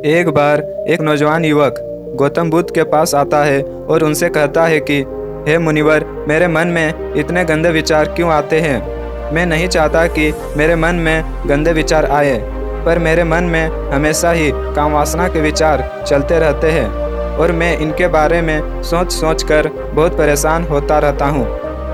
एक बार एक नौजवान युवक गौतम बुद्ध के पास आता है और उनसे कहता है कि हे मुनिवर, मेरे मन में इतने गंदे विचार क्यों आते हैं। मैं नहीं चाहता कि मेरे मन में गंदे विचार आए, पर मेरे मन में हमेशा ही कामवासना के विचार चलते रहते हैं और मैं इनके बारे में सोच सोच कर बहुत परेशान होता रहता हूँ।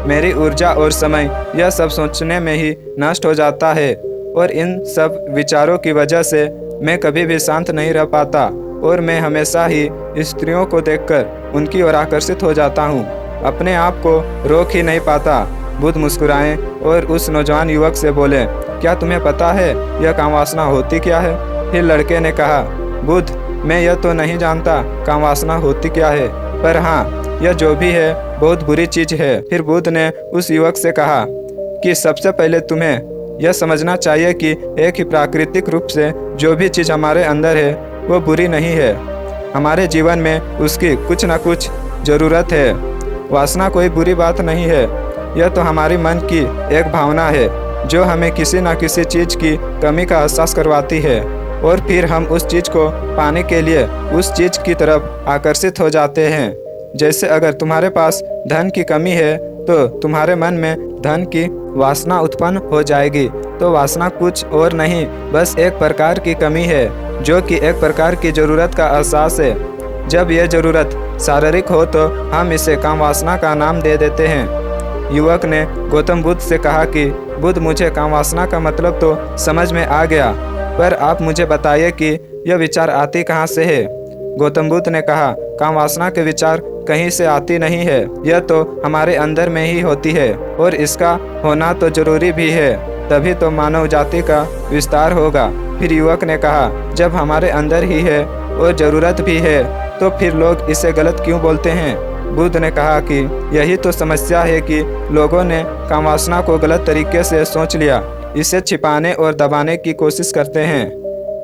मेरी ऊर्जा और समय यह सब सोचने में ही नष्ट हो जाता है और इन सब विचारों की वजह से मैं कभी भी शांत नहीं रह पाता और मैं हमेशा ही स्त्रियों को देखकर उनकी ओर आकर्षित हो जाता हूँ। अपने आप को रोक ही नहीं पाता। बुद्ध मुस्कुराए और उस नौजवान युवक से बोले, क्या तुम्हें पता है यह कामवासना होती क्या है? फिर लड़के ने कहा, बुद्ध, मैं यह तो नहीं जानता कामवासना होती क्या है, पर हाँ, यह जो भी है बहुत बुरी चीज़ है। फिर बुद्ध ने उस युवक से कहा कि सबसे पहले तुम्हें यह समझना चाहिए कि एक ही प्राकृतिक रूप से जो भी चीज़ हमारे अंदर है वो बुरी नहीं है। हमारे जीवन में उसकी कुछ न कुछ ज़रूरत है। वासना कोई बुरी बात नहीं है, यह तो हमारी मन की एक भावना है जो हमें किसी न किसी चीज़ की कमी का एहसास करवाती है और फिर हम उस चीज़ को पाने के लिए उस चीज़ की तरफ आकर्षित हो जाते हैं। जैसे अगर तुम्हारे पास धन की कमी है तो तुम्हारे मन में धन की वासना उत्पन्न हो जाएगी। तो वासना कुछ और नहीं, बस एक प्रकार की कमी है जो कि एक प्रकार की ज़रूरत का एहसास है। जब यह ज़रूरत शारीरिक हो तो हम इसे कामवासना का नाम दे देते हैं। युवक ने गौतम बुद्ध से कहा कि बुद्ध, मुझे कामवासना का मतलब तो समझ में आ गया, पर आप मुझे बताइए कि यह विचार आती कहाँ से है। गौतम बुद्ध ने कहा, कामवासना के विचार कहीं से आती नहीं है, यह तो हमारे अंदर में ही होती है और इसका होना तो जरूरी भी है, तभी तो मानव जाति का विस्तार होगा। फिर युवक ने कहा, जब हमारे अंदर ही है और ज़रूरत भी है तो फिर लोग इसे गलत क्यों बोलते हैं? बुद्ध ने कहा कि यही तो समस्या है कि लोगों ने कामवासना को गलत तरीके से सोच लिया, इसे छिपाने और दबाने की कोशिश करते हैं।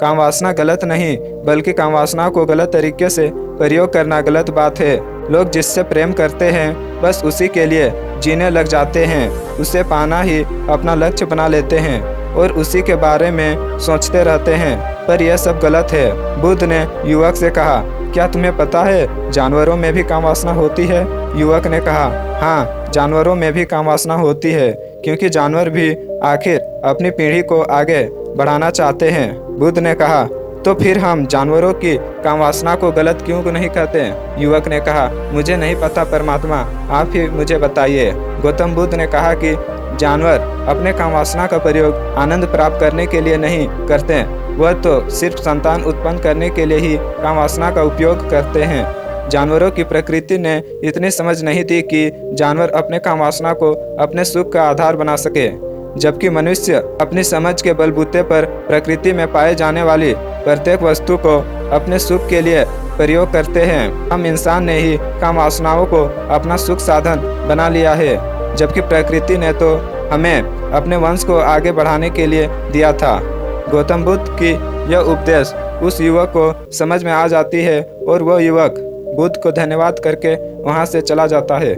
कामवासना गलत नहीं, बल्कि कामवासना को गलत तरीके से प्रयोग करना गलत बात है। लोग जिससे प्रेम करते हैं बस उसी के लिए जीने लग जाते हैं, उसे पाना ही अपना लक्ष्य बना लेते हैं और उसी के बारे में सोचते रहते हैं, पर यह सब गलत है। बुद्ध ने युवक से कहा, क्या तुम्हें पता है जानवरों में भी कामवासना होती है? युवक ने कहा, हाँ, जानवरों में भी कामवासना होती है, क्योंकि जानवर भी आखिर अपनी पीढ़ी को आगे बढ़ाना चाहते हैं। बुद्ध ने कहा, तो फिर हम जानवरों की कामवासना को गलत क्यों नहीं कहते? युवक ने कहा, मुझे नहीं पता परमात्मा, आप ही मुझे बताइए। गौतम बुद्ध ने कहा कि जानवर अपने कामवासना का प्रयोग आनंद प्राप्त करने के लिए नहीं करते, वह तो सिर्फ संतान उत्पन्न करने के लिए ही कामवासना का उपयोग करते हैं। जानवरों की प्रकृति ने इतनी समझ नहीं थी कि जानवर अपने कामवासना को अपने सुख का आधार बना सके, जबकि मनुष्य अपनी समझ के बलबूते पर प्रकृति में पाए जाने वाली प्रत्येक वस्तु को अपने सुख के लिए प्रयोग करते हैं। हम इंसान ने ही कामवासनाओं को अपना सुख साधन बना लिया है, जबकि प्रकृति ने तो हमें अपने वंश को आगे बढ़ाने के लिए दिया था। गौतम बुद्ध की यह उपदेश उस युवक को समझ में आ जाती है और वह युवक बुद्ध को धन्यवाद करके वहाँ से चला जाता है।